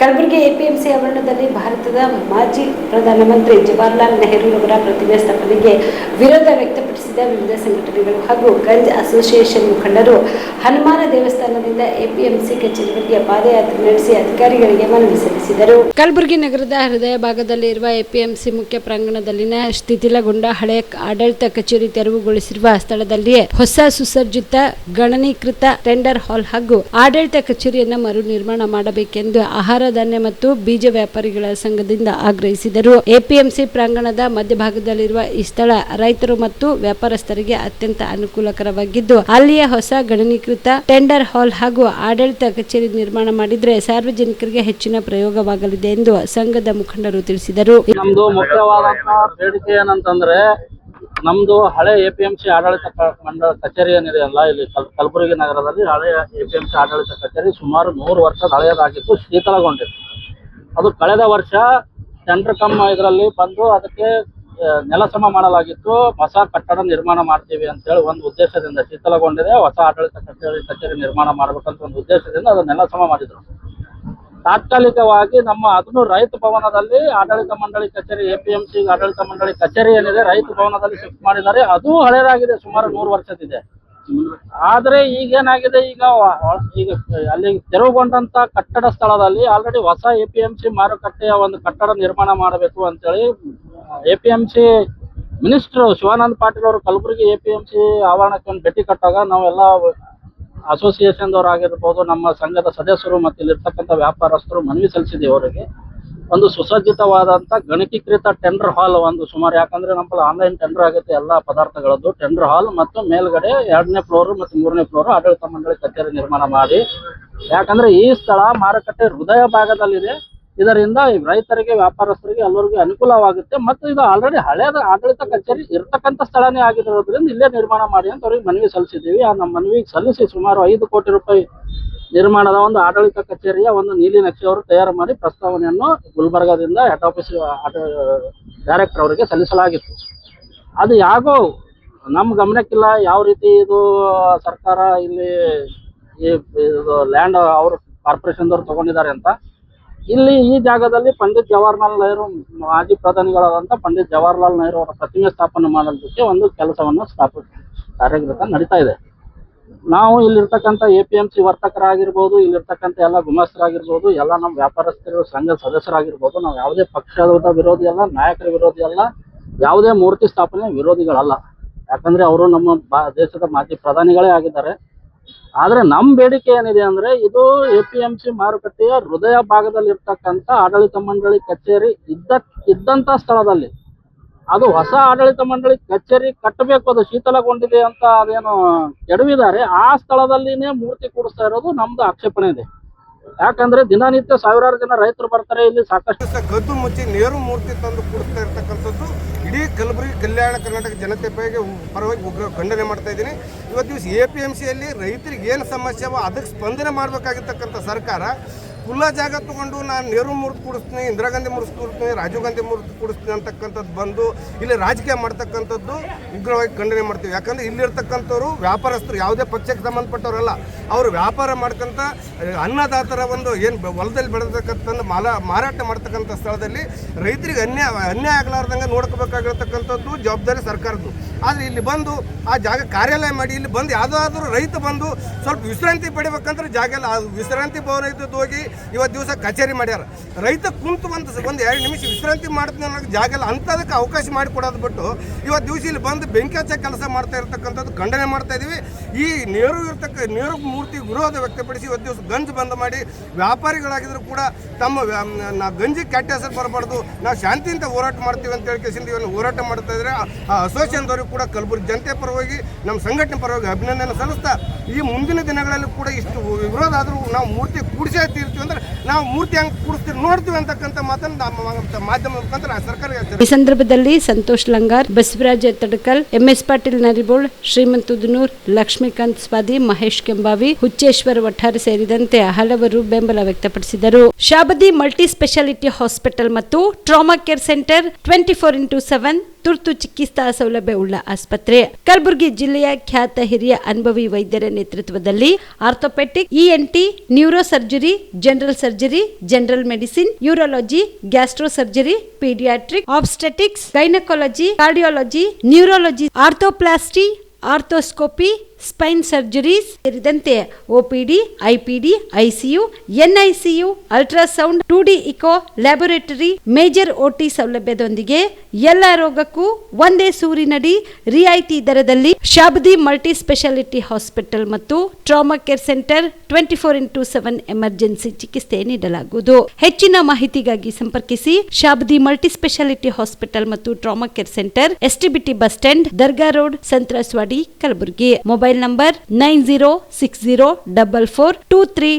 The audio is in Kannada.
ಕಲಬುರಗಿ ಎಪಿಎಂಸಿ ಆವರಣದಲ್ಲಿ ಭಾರತದ ಮಾಜಿ ಪ್ರಧಾನಮಂತ್ರಿ ಜವಾಹರಲಾಲ್ ನೆಹರೂರವರ ಪ್ರತಿಮೆ ಸ್ಥಾಪನೆಗೆ ವಿರೋಧ ವ್ಯಕ್ತಪಡಿಸಿದ ವಿವಿಧ ಸಂಘಟನೆಗಳು ಹಾಗೂ ಗಂಜ್ ಅಸೋಸಿಯೇಷನ್ ಮುಖಂಡರು ಹನುಮಾನ ದೇವಸ್ಥಾನದಿಂದ ಎಪಿಎಂಸಿ ಕಚೇರಿಗಳಿಗೆ ಪಾದಯಾತ್ರೆ ನಡೆಸಿ ಅಧಿಕಾರಿಗಳಿಗೆ ಮನವಿ ಸಲ್ಲಿಸಿದರು. ಕಲಬುರಗಿ ನಗರದ ಹೃದಯ ಭಾಗದಲ್ಲಿರುವ ಎಪಿಎಂಸಿ ಮುಖ್ಯ ಪ್ರಾಂಗಣದಲ್ಲಿನ ಶಿಥಿಲಗೊಂಡ ಹಳೆ ಆಡಳಿತ ಕಚೇರಿ ತೆರವುಗೊಳಿಸಿರುವ ಸ್ಥಳದಲ್ಲಿಯೇ ಹೊಸ ಸುಸಜ್ಜಿತ ಗಣನೀಕೃತ ಟೆಂಡರ್ ಹಾಲ್ ಹಾಗೂ ಆಡಳಿತ ಕಚೇರಿಯನ್ನು ಮರು ನಿರ್ಮಾಣ ಮಾಡಬೇಕೆಂದು ಆಹಾರ ಧಾನ್ಯ ಮತ್ತು ಬೀಜ ವ್ಯಾಪಾರಿಗಳ ಸಂಘದಿಂದ ಆಗ್ರಹಿಸಿದರು. ಎಪಿಎಂಸಿ ಪ್ರಾಂಗಣದ ಮಧ್ಯಭಾಗದಲ್ಲಿರುವ ಈ ಸ್ಥಳ ರೈತರು ಮತ್ತು ವ್ಯಾಪಾರಸ್ಥರಿಗೆ ಅತ್ಯಂತ ಅನುಕೂಲಕರವಾಗಿದ್ದು, ಅಲ್ಲಿಯೇ ಹೊಸ ಗಣನೀಕೃತ ಟೆಂಡರ್ ಹಾಲ್ ಹಾಗೂ ಆಡಳಿತ ಕಚೇರಿ ನಿರ್ಮಾಣ ಮಾಡಿದ್ರೆ ಸಾರ್ವಜನಿಕರಿಗೆ ಹೆಚ್ಚಿನ ಪ್ರಯೋಗವಾಗಲಿದೆ ಎಂದು ಸಂಘದ ಮುಖಂಡರು ತಿಳಿಸಿದರು. ನಮ್ದು ಮುಖ್ಯವಾದಂತಹ ಬೇಡಿಕೆ ಏನಂತಂದ್ರೆ, ನಮ್ದು ಹಳೆ ಎಪಿಎಂಸಿ ಆಡಳಿತ ಮಂಡಳ ಕಚೇರಿ ಏನಿದೆ ಅಲ್ಲ, ಇಲ್ಲಿ ಕಲಬುರಗಿ ನಗರದಲ್ಲಿ ಹಳೆ ಎಪಿಎಂಸಿ ಆಡಳಿತ ಕಚೇರಿ ಸುಮಾರು 100 ವರ್ಷದ ಹಳೆಯದಾಗಿತ್ತು, ಶೀತಲಗೊಂಡಿತ್ತು. ಅದು ಕಳೆದ ವರ್ಷ ಟೆಂಡರ್ ಇದರಲ್ಲಿ ಬಂದು ಅದಕ್ಕೆ ನೆಲಸಮ ಮಾಡಲಾಗಿತ್ತು. ಹೊಸ ಕಟ್ಟಡ ನಿರ್ಮಾಣ ಮಾಡ್ತೀವಿ ಅಂತೇಳಿ ಒಂದು ಉದ್ದೇಶದಿಂದ ಶೀತಲಗೊಂಡಿದೆ. ಹೊಸ ಆಡಳಿತ ಕಚೇರಿ ನಿರ್ಮಾಣ ಮಾಡ್ಬೇಕಂತ ಒಂದು ಉದ್ದೇಶದಿಂದ ಅದು ನೆಲಸಮ ಮಾಡಿದ್ರು. ತಾತ್ಕಾಲಿಕವಾಗಿ ಅದನ್ನು ರೈತ ಭವನದಲ್ಲಿ ಆಡಳಿತ ಮಂಡಳಿ ಕಚೇರಿ, ಎಪಿಎಂಸಿ ಆಡಳಿತ ಮಂಡಳಿ ಕಚೇರಿ ಏನಿದೆ ರೈತ ಭವನದಲ್ಲಿ ಶಿಫ್ಟ್ ಮಾಡಿದ್ದಾರೆ. ಅದು ಹಳೆಯದಾಗಿದೆ, ಸುಮಾರು 100 ವರ್ಷದಿದೆ. ಆದ್ರೆ ಈಗೇನಾಗಿದೆ, ಈಗ ಅಲ್ಲಿ ತೆರವುಗೊಂಡಂತ ಕಟ್ಟಡ ಸ್ಥಳದಲ್ಲಿ ಆಲ್ರೆಡಿ ಹೊಸ ಎಪಿಎಂಸಿ ಮಾರುಕಟ್ಟೆಯ ಒಂದು ಕಟ್ಟಡ ನಿರ್ಮಾಣ ಮಾಡಬೇಕು ಅಂತೇಳಿ ಎಪಿಎಂಸಿ ಮಿನಿಸ್ಟರ್ ಶಿವಾನಂದ ಪಾಟೀಲ್ ಅವರು ಕಲಬುರಗಿ ಎಪಿಎಂಸಿ ಆವರಣಕ್ಕೆ ಒಂದು ಭೇಟಿ ಕೊಟ್ಟಾಗ ನಾವೆಲ್ಲ ಅಸೋಸಿಯೇಷನ್ ದವರು ಆಗಿರ್ಬೋದು, ನಮ್ಮ ಸಂಘದ ಸದಸ್ಯರು ಮತ್ತು ಇಲ್ಲಿರ್ತಕ್ಕಂಥ ವ್ಯಾಪಾರಸ್ಥರು ಮನವಿ ಸಲ್ಲಿಸಿದ್ದೀವಿ. ಅವರಿಗೆ ಒಂದು ಸುಸಜ್ಜಿತವಾದಂಥ ಗಣಕೀಕೃತ ಟೆಂಡರ್ ಹಾಲ್ ಒಂದು ಸುಮಾರು, ಯಾಕಂದ್ರೆ ನಮ್ಮಲ್ಲಿ ಆನ್ಲೈನ್ ಟೆಂಡರ್ ಆಗುತ್ತೆ ಎಲ್ಲ ಪದಾರ್ಥಗಳದ್ದು. ಟೆಂಡರ್ ಹಾಲ್ ಮತ್ತು ಮೇಲ್ಗಡೆ 2ನೇ ಫ್ಲೋರ್ ಮತ್ತು 3ನೇ ಫ್ಲೋರ್ ಆಡಳಿತ ಮಂಡಳಿ ಕಚೇರಿ ನಿರ್ಮಾಣ ಮಾಡಿ, ಯಾಕಂದ್ರೆ ಈ ಸ್ಥಳ ಮಾರುಕಟ್ಟೆ ಹೃದಯ ಭಾಗದಲ್ಲಿದೆ. ಇದರಿಂದ ರೈತರಿಗೆ, ವ್ಯಾಪಾರಸ್ಥರಿಗೆ ಎಲ್ಲರಿಗೂ ಅನುಕೂಲವಾಗುತ್ತೆ. ಮತ್ತು ಇದು ಆಲ್ರೆಡಿ ಹಳೆಯದ ಆಡಳಿತ ಕಚೇರಿ ಇರ್ತಕ್ಕಂಥ ಸ್ಥಳನೇ ಆಗಿರೋದ್ರಿಂದ ಇಲ್ಲೇ ನಿರ್ಮಾಣ ಮಾಡಿ ಅಂತ ಅವ್ರಿಗೆ ಮನವಿ ಸಲ್ಲಿಸಿದ್ದೀವಿ. ಆ ನಮ್ಮ ಮನವಿಗೆ ಸಲ್ಲಿಸಿ ಸುಮಾರು 5 ಕೋಟಿ ರೂಪಾಯಿ ನಿರ್ಮಾಣದ ಒಂದು ಆಡಳಿತ ಕಚೇರಿಯ ಒಂದು ನೀಲಿ ನಕ್ಷೆ ಅವರು ತಯಾರು ಮಾಡಿ ಪ್ರಸ್ತಾವನೆಯನ್ನು ಗುಲ್ಬರ್ಗಾದಿಂದ ಹೆಡ್ ಆಫೀಸ್ ಡೈರೆಕ್ಟರ್ ಅವರಿಗೆ ಸಲ್ಲಿಸಲಾಗಿತ್ತು. ಅದು ಯಾಕೋ ನಮ್ಮ ಗಮನಕ್ಕಿಲ್ಲ, ಯಾವ ರೀತಿ ಇದು ಸರ್ಕಾರ ಇಲ್ಲಿ ಇದು ಲ್ಯಾಂಡ್ ಅವರು ಕಾರ್ಪೊರೇಷನ್ದವ್ರು ತಗೊಂಡಿದ್ದಾರೆ ಅಂತ. ಇಲ್ಲಿ ಈ ಜಾಗದಲ್ಲಿ ಪಂಡಿತ್ ಜವಾಹರಲಾಲ್ ನೆಹರು, ಮಾಜಿ ಪ್ರಧಾನಿಗಳಾದಂಥ ಪಂಡಿತ್ ಜವಾಹರಲಾಲ್ ನೆಹರು ಅವರ ಪ್ರತಿಮೆ ಸ್ಥಾಪನೆ ಮಾಡೋದಕ್ಕೆ ಒಂದು ಕೆಲಸವನ್ನು ಕಾರ್ಯಗತ ನಡೀತಾ ಇದೆ. ನಾವು ಇಲ್ಲಿರ್ತಕ್ಕಂಥ ಎಪಿಎಂಸಿ ವರ್ತಕರಾಗಿರ್ಬೋದು, ಇಲ್ಲಿರ್ತಕ್ಕಂಥ ಎಲ್ಲ ಗುಮಾಸ್ತರಾಗಿರ್ಬೋದು, ಎಲ್ಲ ನಮ್ಮ ವ್ಯಾಪಾರಸ್ಥರು ಸಂಘದ ಸದಸ್ಯರಾಗಿರ್ಬೋದು, ನಾವು ಯಾವುದೇ ಪಕ್ಷದ ವಿರೋಧಿ ಅಲ್ಲ, ನಾಯಕರ ವಿರೋಧಿ ಅಲ್ಲ, ಯಾವುದೇ ಮೂರ್ತಿ ಸ್ಥಾಪನೆ ವಿರೋಧಿಗಳಲ್ಲ. ಯಾಕಂದ್ರೆ ಅವರು ನಮ್ಮ ದೇಶದ ಮಾಜಿ ಪ್ರಧಾನಿಗಳೇ ಆಗಿದ್ದಾರೆ. ಆದ್ರೆ ನಮ್ಮ ಬೇಡಿಕೆ ಏನಿದೆ ಅಂದ್ರೆ, ಇದು ಎಪಿಎಂಸಿ ಮಾರುಕಟ್ಟೆಯ ಹೃದಯ ಭಾಗದಲ್ಲಿ ಇರ್ತಕ್ಕಂಥ ಆಡಳಿತ ಮಂಡಳಿ ಕಚೇರಿ ಇದ್ದಂತ ಸ್ಥಳದಲ್ಲಿ ಅದು ಹೊಸ ಆಡಳಿತ ಮಂಡಳಿ ಕಚೇರಿ ಕಟ್ಟಬೇಕು, ಅದು ಶೀತಲಗೊಂಡಿದೆ ಅಂತ ಅದೇನು ಎಡವಿದ್ದಾರೆ. ಆ ಸ್ಥಳದಲ್ಲಿನೇ ಮೂರ್ತಿ ಕೂಡಿಸ್ತಾ ಇರೋದು ನಮ್ದು ಆಕ್ಷೇಪಣೆ ಇದೆ. ಯಾಕಂದ್ರೆ ದಿನನಿತ್ಯ ಸಾವಿರಾರು ಜನ ರೈತರು ಬರ್ತಾರೆ. ಇಲ್ಲಿ ಸಾಕಷ್ಟು ಗದ್ದು ಮುಚ್ಚಿ ನೇರು ಮೂರ್ತಿ ತಂದು ಕೂಡಿಸ್ತಾ ಇರ್ತಕ್ಕಂಥದ್ದು ಇಡೀ ಕಲಬುರಗಿ ಕಲ್ಯಾಣ ಕರ್ನಾಟಕ ಜನತೆ ಪರವಾಗಿ ಉಗ್ರ ಖಂಡನೆ ಮಾಡ್ತಾ ಇದ್ದೀನಿ. ಇವತ್ತು ದಿವಸ ಎಪಿಎಂಸಿಯಲ್ಲಿ ರೈತರಿಗೆ ಏನು ಸಮಸ್ಯೆ ಅದಕ್ಕೆ ಸ್ಪಂದನೆ ಮಾಡಬೇಕಾಗಿರ್ತಕ್ಕಂಥ ಸರ್ಕಾರ ಖುಲ್ಲ ಜಾಗ ತಗೊಂಡು ನಾನು ನೆಹರು ಮೂರ್ತಿ ಕೂಡಿಸ್ತೀನಿ, ಇಂದಿರಾ ಗಾಂಧಿ ಮೂರ್ತಿ ಕೂಡಿಸ್ತೀನಿ, ರಾಜೀವ್ ಗಾಂಧಿ ಮೂರ್ತಿ ಕೂಡಿಸ್ತೀನಿ ಅಂತಕ್ಕಂಥದ್ದು ಬಂದು ಇಲ್ಲಿ ರಾಜಕೀಯ ಮಾಡ್ತಕ್ಕಂಥದ್ದು ಉಗ್ರವಾಗಿ ಖಂಡನೆ ಮಾಡ್ತೀವಿ. ಯಾಕಂದರೆ ಇಲ್ಲಿರ್ತಕ್ಕಂಥವ್ರು ವ್ಯಾಪಾರಸ್ಥರು, ಯಾವುದೇ ಪಕ್ಷಕ್ಕೆ ಸಂಬಂಧಪಟ್ಟವರಲ್ಲ. ಅವರು ವ್ಯಾಪಾರ ಮಾಡ್ಕೊಂತ ಅನ್ನದಾತರ ಒಂದು ಏನು ಹೊಲದಲ್ಲಿ ಬೆಳೆದಕ್ಕಂಥ ಮಾರಾಟ ಮಾಡ್ತಕ್ಕಂಥ ಸ್ಥಳದಲ್ಲಿ ರೈತರಿಗೆ ಅನ್ಯಾಯ ಆಗಲಾರ್ದಂಗೆ ನೋಡ್ಕೋಬೇಕಾಗಿರ್ತಕ್ಕಂಥದ್ದು ಜವಾಬ್ದಾರಿ ಸರ್ಕಾರದ್ದು. ಆದರೆ ಇಲ್ಲಿ ಬಂದು ಆ ಜಾಗ ಕಾರ್ಯಾಲಯ ಮಾಡಿ ಇಲ್ಲಿ ಬಂದು ಯಾವುದಾದ್ರೂ ರೈತ ಬಂದು ಸ್ವಲ್ಪ ವಿಶ್ರಾಂತಿ ಪಡಿಬೇಕಂದ್ರೆ ಜಾಗ ಇಲ್ಲ. ಅದು ವಿಶ್ರಾಂತಿ ಭವನ ಇದ್ದದ್ದು ಹೋಗಿ ಇವತ್ತು ದಿವಸ ಕಚೇರಿ ಮಾಡ್ಯಾರ. ರೈತ ಕುಂತು ಒಂದು 2 ನಿಮಿಷ ವಿಶ್ರಾಂತಿ ಮಾಡ್ತೀನಿ ಅನ್ನೋಕ್ಕೆ ಜಾಗ ಇಲ್ಲ. ಅಂಥದಕ್ಕೆ ಅವಕಾಶ ಮಾಡಿಕೊಡೋದು ಬಿಟ್ಟು ಇವತ್ತು ದಿವಸ ಇಲ್ಲಿ ಬಂದು ಬೆಂಕಿ ಹಚ್ಚ ಕೆಲಸ ಮಾಡ್ತಾ ಇರ್ತಕ್ಕಂಥದ್ದು ಖಂಡನೆ ಮಾಡ್ತಾ ಇದ್ದೀವಿ. ಈ ನೇರು ಮೂರ್ತಿ ವಿರೋಧ ವ್ಯಕ್ತಪಡಿಸಿ ಇವತ್ತು ದಿವಸ ಗಂಜ್ ಬಂದ್ ಮಾಡಿ, ವ್ಯಾಪಾರಿಗಳಾಗಿದ್ರು ಕೂಡ ತಮ್ಮ ಗಂಜಿ ಕೆಟ್ಟ ಹೆಸರು ಬರಬಾರ್ದು, ನಾವು ಶಾಂತಿಯಿಂದ ಹೋರಾಟ ಮಾಡ್ತೀವಿ ಅಂತ ಹೇಳ್ಕೇಸಿಂದ ಇವನು ಹೋರಾಟ ಮಾಡ್ತಾ ಇದ್ದಾರೆ. ಆ ಅಸೋಸಿಯೇಷನ್ದವ್ರಿಗೆ ಕೂಡ ಕಲಬುರಗಿ ಜನತೆ ಪರವಾಗಿ, ನಮ್ಮ ಸಂಘಟನೆ ಪರವಾಗಿ ಅಭಿನಂದನೆ ಸಲ್ಲಿಸ್ತಾ, ಈ ಮುಂದಿನ ದಿನಗಳಲ್ಲಿ ಕೂಡ ಇಷ್ಟು ವಿರೋಧ ಆದರೂ ನಾವು ಮೂರ್ತಿ ಕೂಡಿಸೇ ತೀರ್ತೀವಿ ಅಂದ್ರೆ ನಾವು ಮೂರ್ತಿ ಹೆಂಗೆ ಕೂಡಿಸ್ತೀವಿ ನೋಡ್ತೀವಿ ಅಂತಕ್ಕಂಥ ಮಾತನ್ನು ನಮ್ಮ ಮಾಧ್ಯಮ ಮುಖಾಂತರ ಸರ್ಕಾರ. ಈ ಸಂದರ್ಭದಲ್ಲಿ ಸಂತೋಷ್ ಲಂಗಾರ್, ಬಸವರಾಜ ತಡಕಲ್, ಎಂಎಸ್ ಪಾಟೀಲ್ ನರಿಬೋಳ್, ಶ್ರೀಮಂತ್ ಉದನೂರ್, ಲಕ್ಷ್ಮೀಕಾಂತ್ ಸ್ವಾದಿ, ಮಹೇಶ್ ಕೆಂಬಾವಿ, ಹುಚ್ಚೇಶ್ವರ ವಠಾರಿ ಸೇರಿದಂತೆ ಹಲವರು ಬೆಂಬಲ ವ್ಯಕ್ತಪಡಿಸಿದರು. ಶಾಬದಿ ಮಲ್ಟಿ ಸ್ಪೆಷಾಲಿಟಿ ಹಾಸ್ಪಿಟಲ್ ಮತ್ತು ಟ್ರಾಮಾ ಕೇರ್ ಸೆಂಟರ್ 24x7 ತುರ್ತು ಚಿಕಿತ್ಸಾ ಸೌಲಭ್ಯವುಳ್ಳ ಆಸ್ಪತ್ರೆ. ಕಲಬುರಗಿ ಜಿಲ್ಲೆಯ ಖ್ಯಾತ ಹಿರಿಯ ಅನುಭವಿ ವೈದ್ಯರ ನೇತೃತ್ವದಲ್ಲಿ orthopaedic, ENT, neuro surgery, general surgery, general medicine, urology, gastro surgery, paediatric, obstetrics, gynaecology, cardiology, neurology, arthroplasty, arthroscopy, spine surgeries ಸೇರಿದಂತೆ OPD, IPD, ICU, NICU, ultrasound, 2D echo, laboratory, major OT ಸೌಲಭ್ಯದೊಂದಿಗೆ ಎಲ್ಲ ರೋಗಕ್ಕೂ ಒಂದೇ ಸೂರಿನಡಿ ರಿಯಾಯಿತಿ ದರದಲ್ಲಿ ಶಾಬದಿ ಮಲ್ಟಿ ಸ್ಪೆಷಾಲಿಟಿ ಹಾಸ್ಪಿಟಲ್ ಮತ್ತು trauma care centre 24x7 emergency ಚಿಕಿತ್ಸೆ ನೀಡಲಾಗುವುದು. ಹೆಚ್ಚಿನ ಮಾಹಿತಿಗಾಗಿ ಸಂಪರ್ಕಿಸಿ ಶಾಬದಿ ಮಲ್ಟಿ ಸ್ಪೆಷಾಲಿಟಿ ಹಾಸ್ಪಿಟಲ್ ಮತ್ತು trauma care centre, STBT bus stand, Dargah road, ಸಂತ್ರಸ್ವಾಡಿ, Kalaburagi. Mobile number 9060442345.